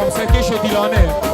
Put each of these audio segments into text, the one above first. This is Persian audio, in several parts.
همسرکش دیلانه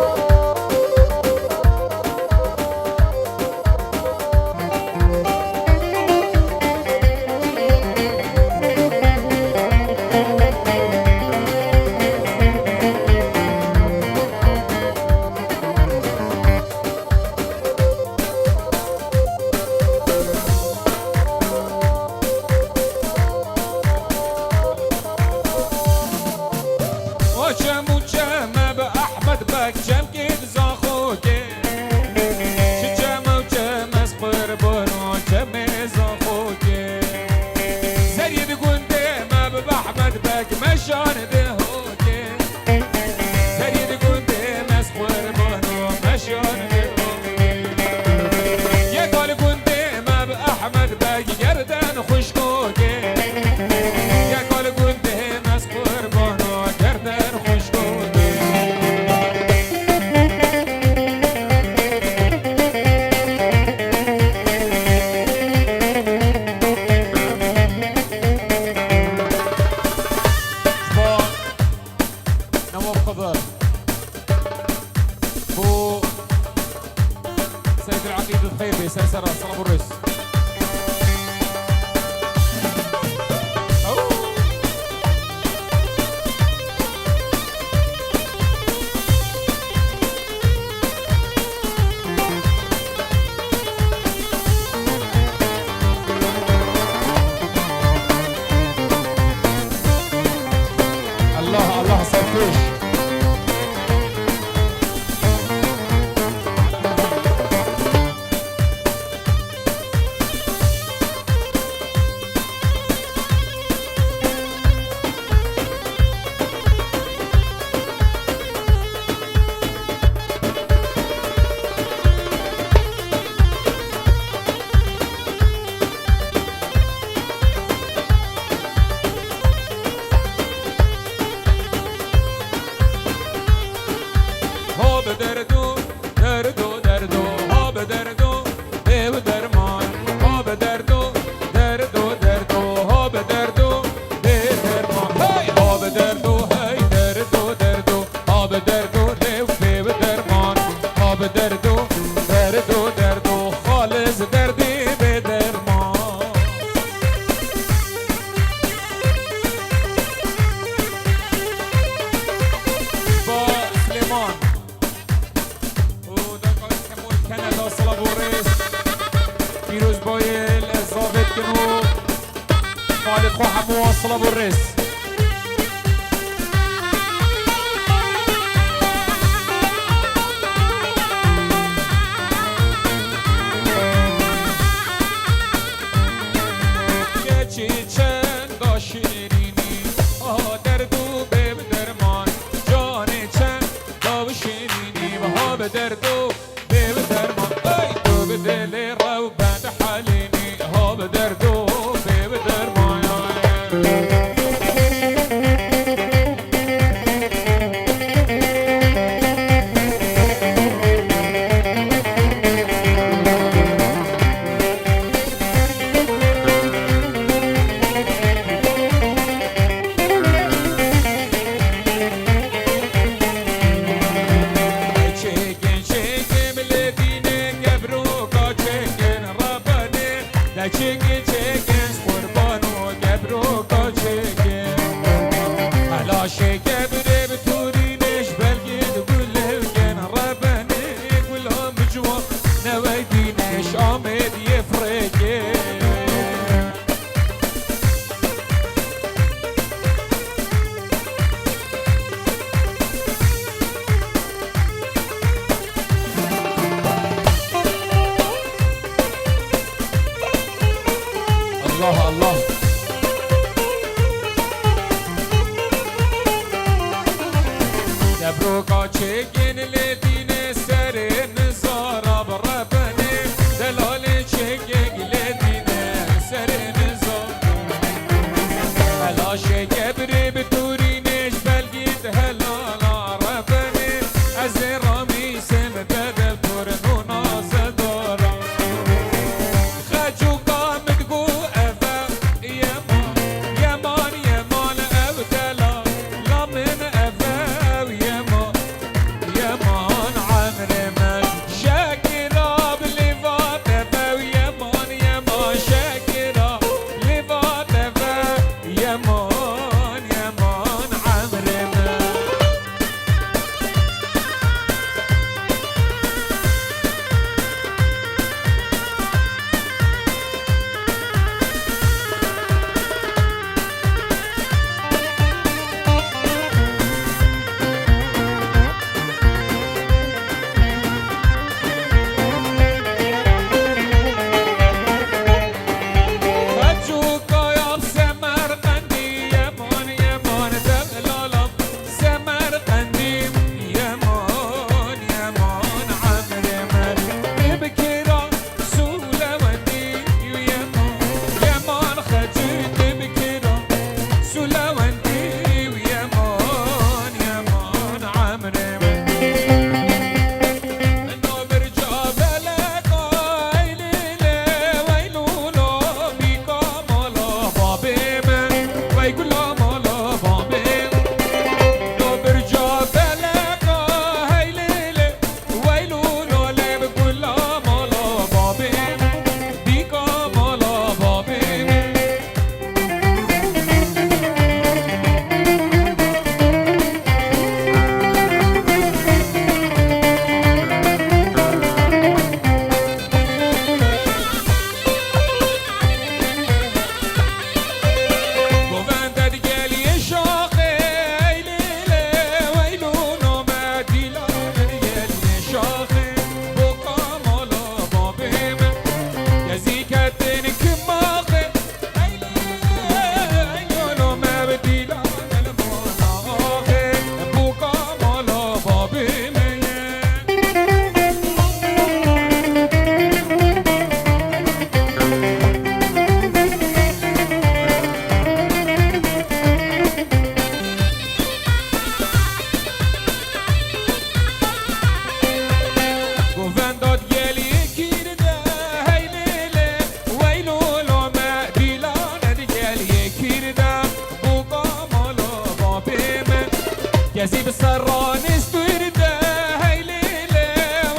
بابم گزی بسران استورده هی لیله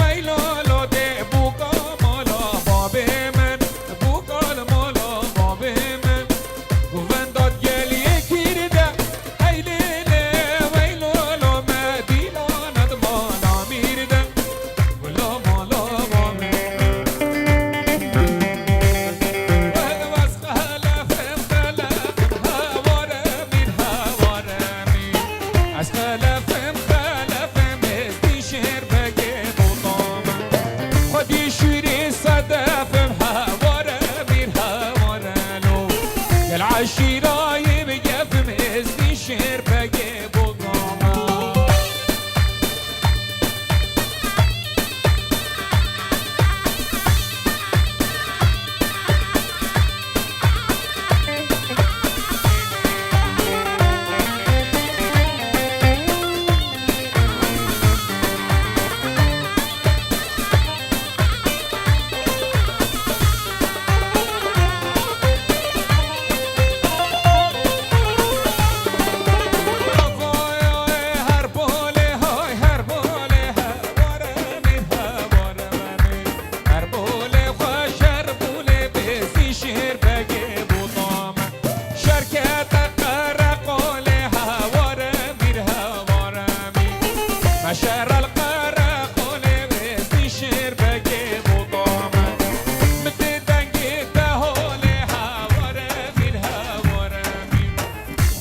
ویلا لاده بوکا مالا بابم بوکال مالا بابم گوون داد گلیه کرده هی لیله ویلا لا مدیلاند مالا میرده ولا مالا بابم عشیرای بگفم ازدی شیر بگه بودم شهر القرى قولي بيزي شير بقي بطامة مدي دنقي تهولي هاورا من هاورا من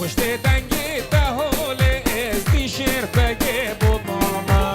وشتي دنقي تهولي ازدي شير بقي بطامة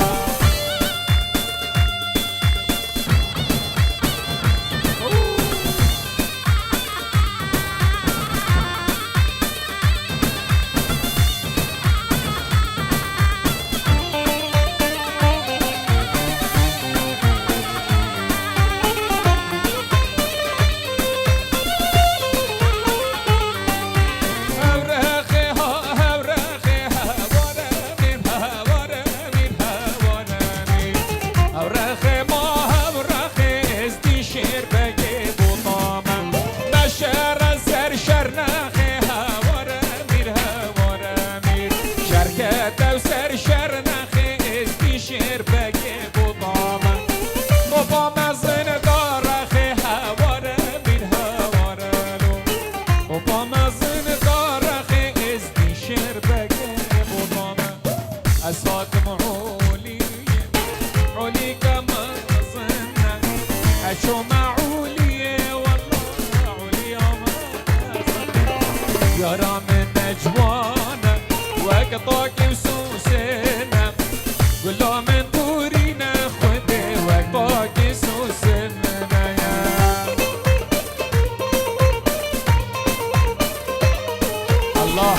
أصواتكم عولي عولي كما ظننا أشو معولي والله عولي ما ظننا يا رام النجوانا وقطاك وسوسنا قولوا من دورينا خدي وقطاك سوسنا يا الله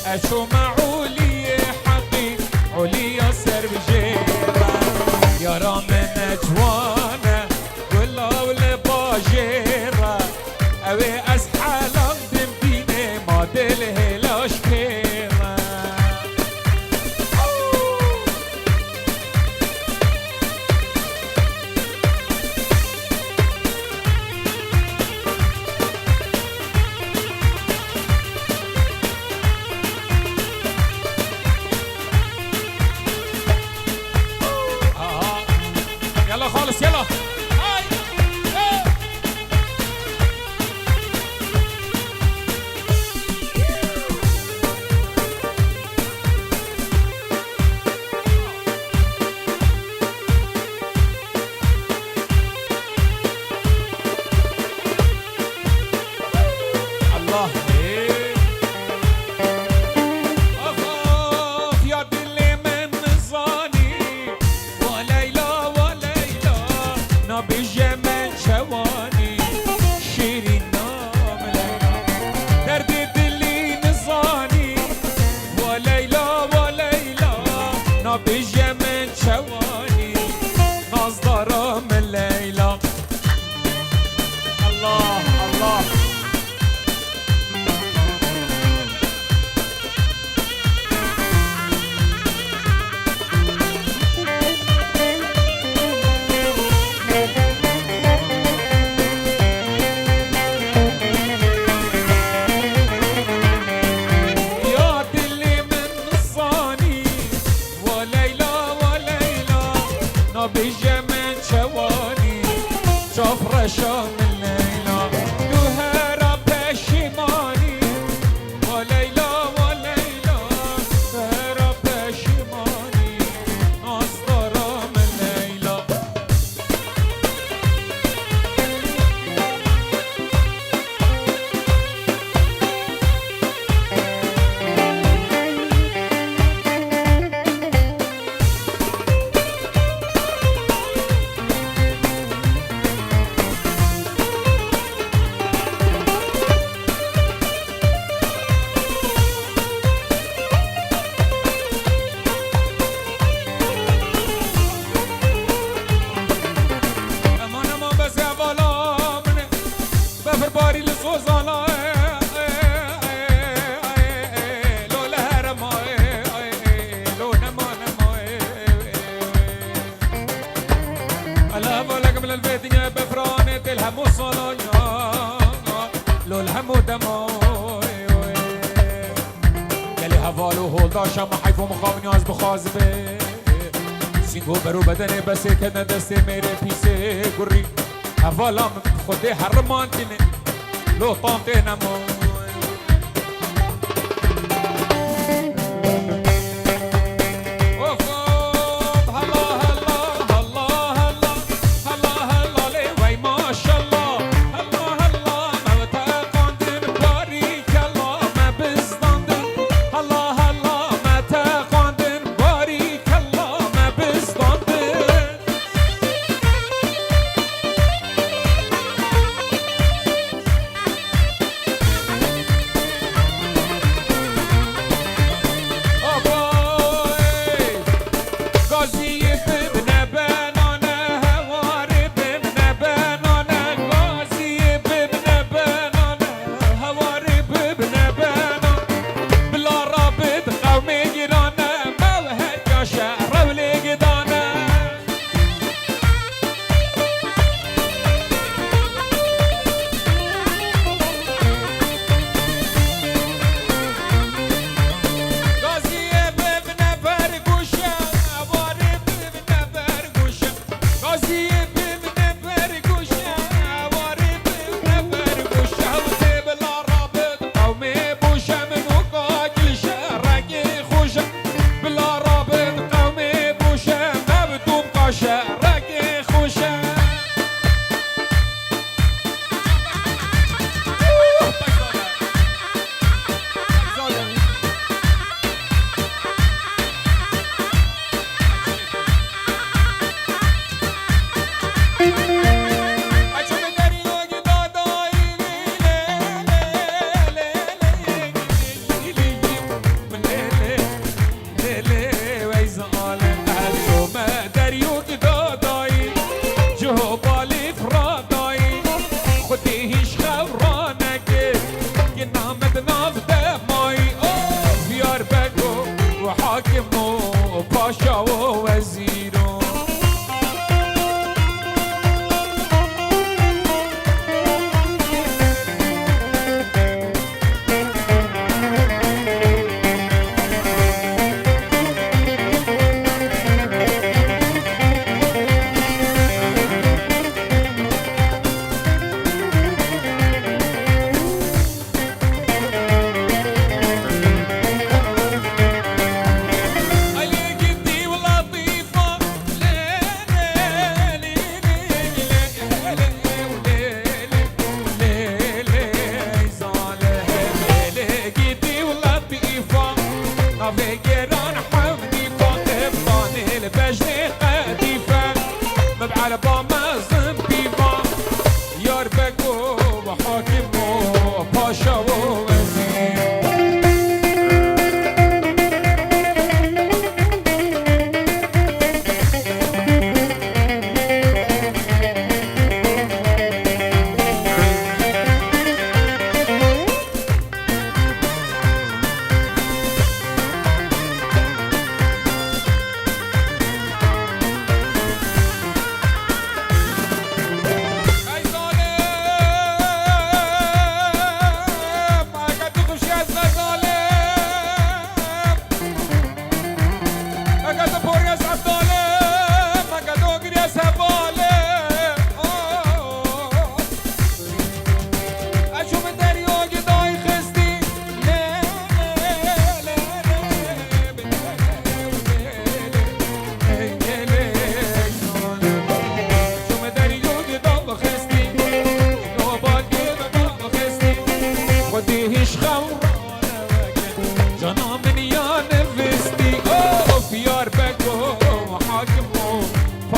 أشو معولي حقي علي سر بجيرة يا رام نجوانا ولا ولا باجيرة أوي أسحال أقدم فيني ما دله لاش كيرة بجا من شواني شوف رشا من ليلى دوهرة بشيماني وليلى وليلى هرة بشيماني نصدرة من ليلى باري لصوصانا لو لهرما لو نما نما ألا بولك من الفيديا بفرانة الهم وصلايا لو الهم ودما يلي هفالو هولداشا ما حيفو مخاوني از بخازبه سينگو برو بدنه بسه كدن دسته میره پیسه گری هفالا خودي حرمانتني لو طامتي نمو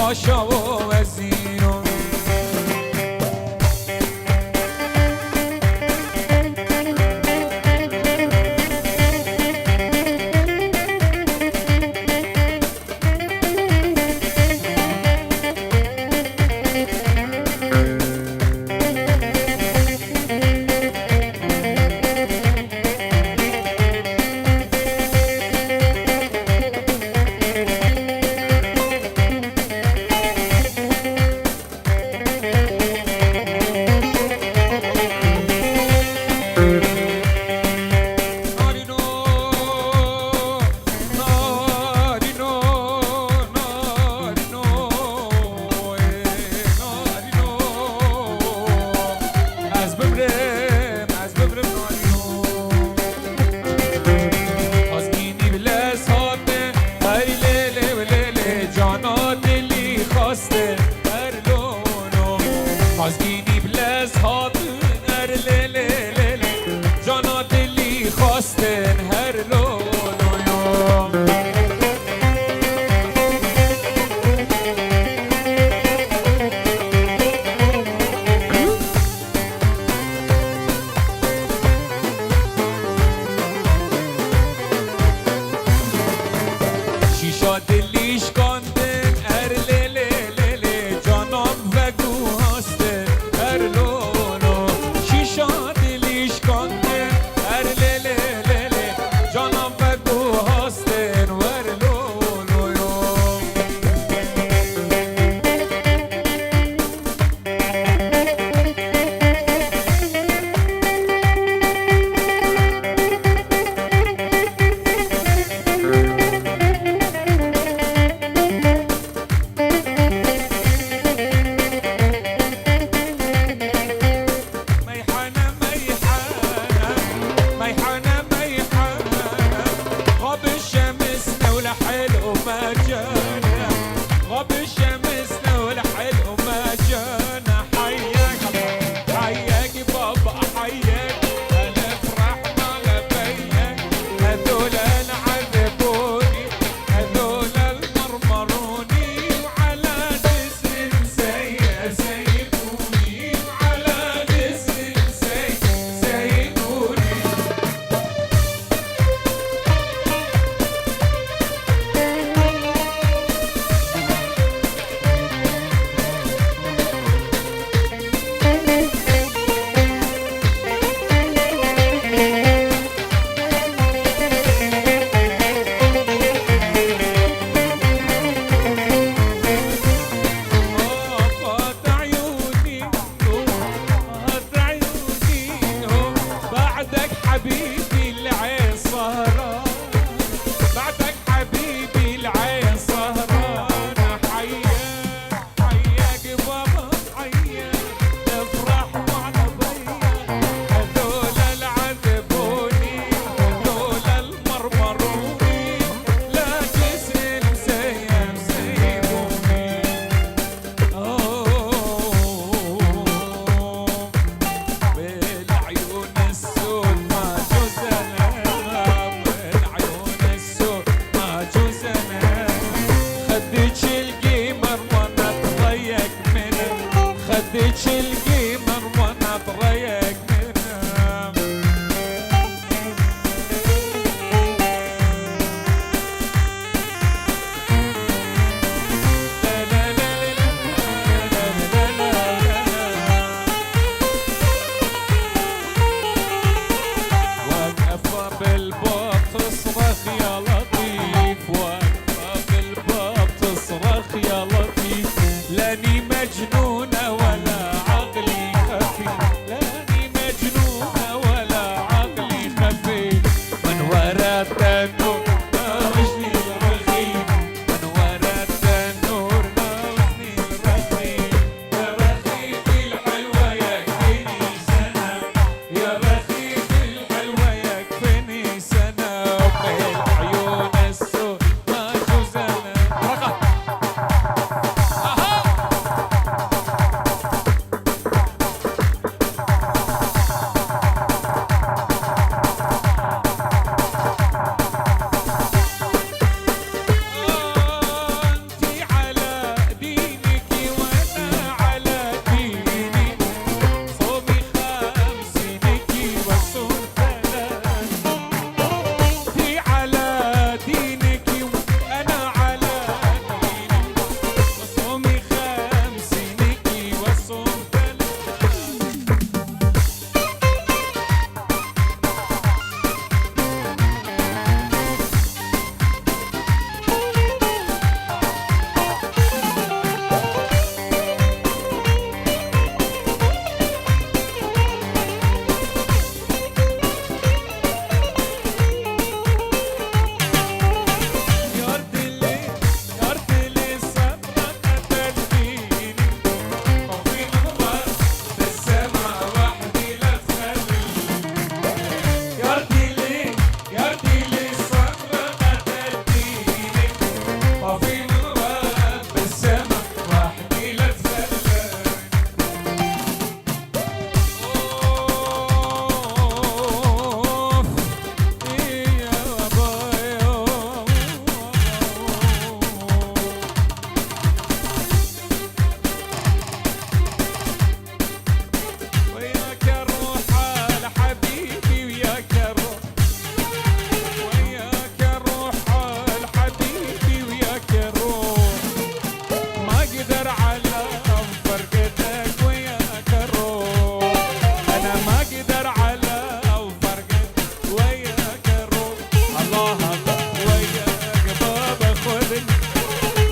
باشا و وزیرو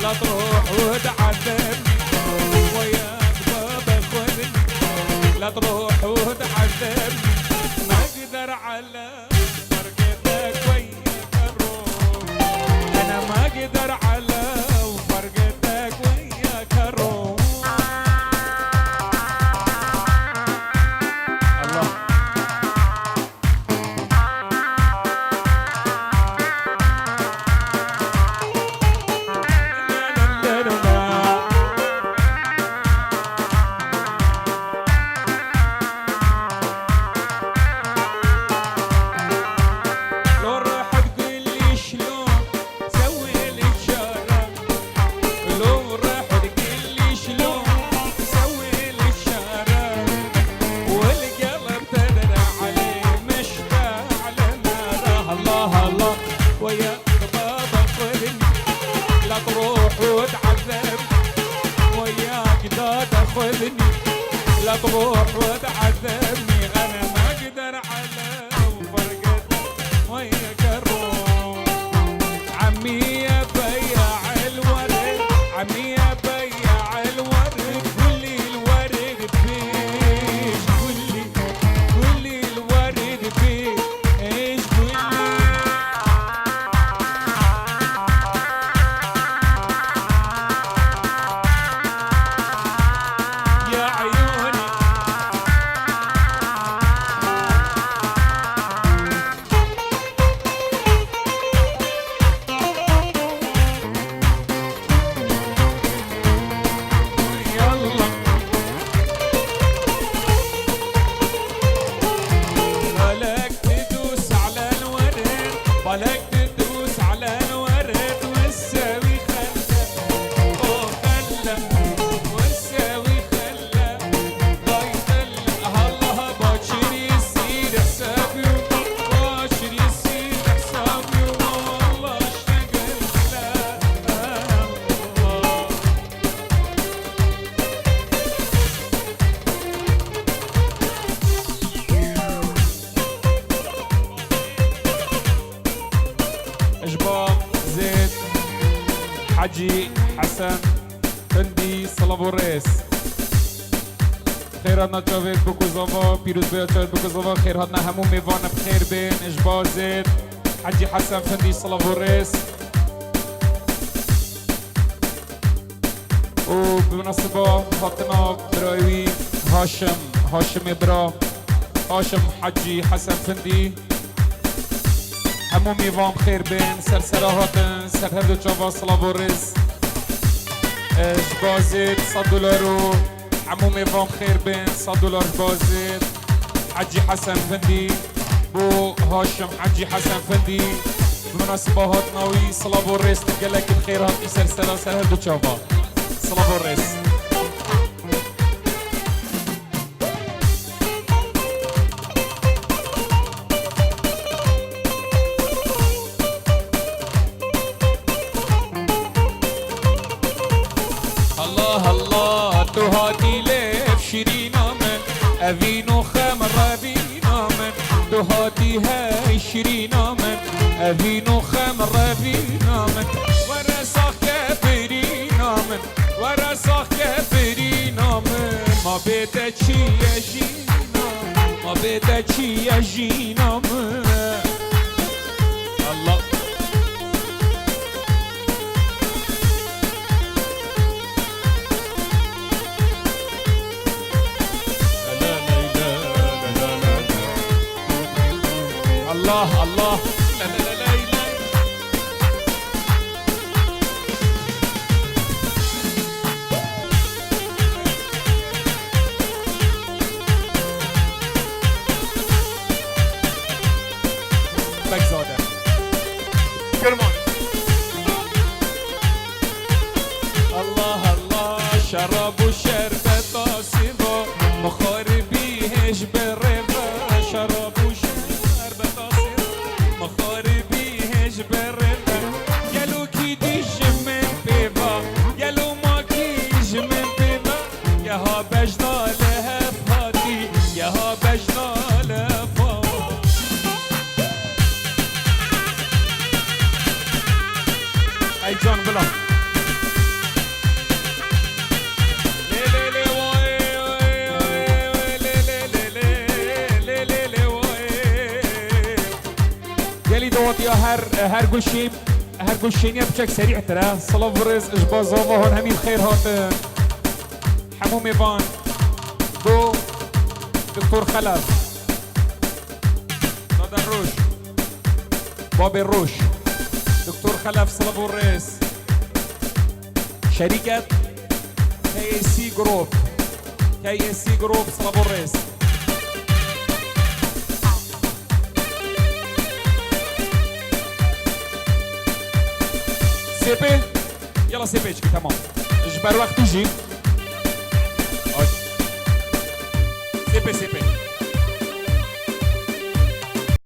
لا تروح وتعذبني وياك بابا خذني لا تروح وتعذبني ما اقدر على فرقتك وياك الروح انا ما اقدر على فرقتك وياك الروح الله لا تروح وتعذبني انا ما اقدر على فرقتك وياك الروح عمي يا بياع الورد عمي يا بياع الورد قولي الورد بيش قولي الورد بيش ايش قولي يا عيوني يلا بالك تدوس على الورد بالك تدوس على الورد وتساوي خلة خلة وتساوي خلة ضايق هالله باكر يصير حسابي باكر يصير حسابي والله اشتقت له الله اشباط زيت حجي حسن فندي صلابوريس خير هاتنا جاوید بکوزاوا پیروز بیاد جاوید بکوزاوا خير هاتنا همون میوان بخير بين اشباط زيت حجي حسن فندي صلابوريس وبمناسبة هاتنا براوي هاشم برا هاشم حجي حسن فندي همو میوام خیر بین سرسرا هاتن سر هر دو جاوا سلاورز بازید $100 و همو میوام خیر بین $100 بازید حجی حسن فندی بو هاشم حجی حسن فندی بمناسبه هاتناوی سلاورز تقلك بخير هاتني سرسرا سر هر دو جاوا سلاورز الله تو هاتي لف شيرينا من أفينو خمر رابينا من تو هاتي هاي شيرينا من أفينو خمر رابينا من ورا صاح كبرينا من ورا صاح كبرينا من ما بيتك شي يجينا ما بيتك شي يجينا من الله الله الله لا لا لا لا بكزادة كرمان الله الله شراب وشربة طاسبة مخاربيهش بالربا شراب Hey John Blanc جالي دوت يا هر قشين يبشك سريع ترى صلاة برز اجباز الله هون همي الخير هات حمو ميفان دو دكتور خلف نادر الروش بابي الروش دكتور خلف صلاة برز شركة KSC جروب صلاة برز سيبي يلا سيبي تمام اجبر وقت تجي سيبي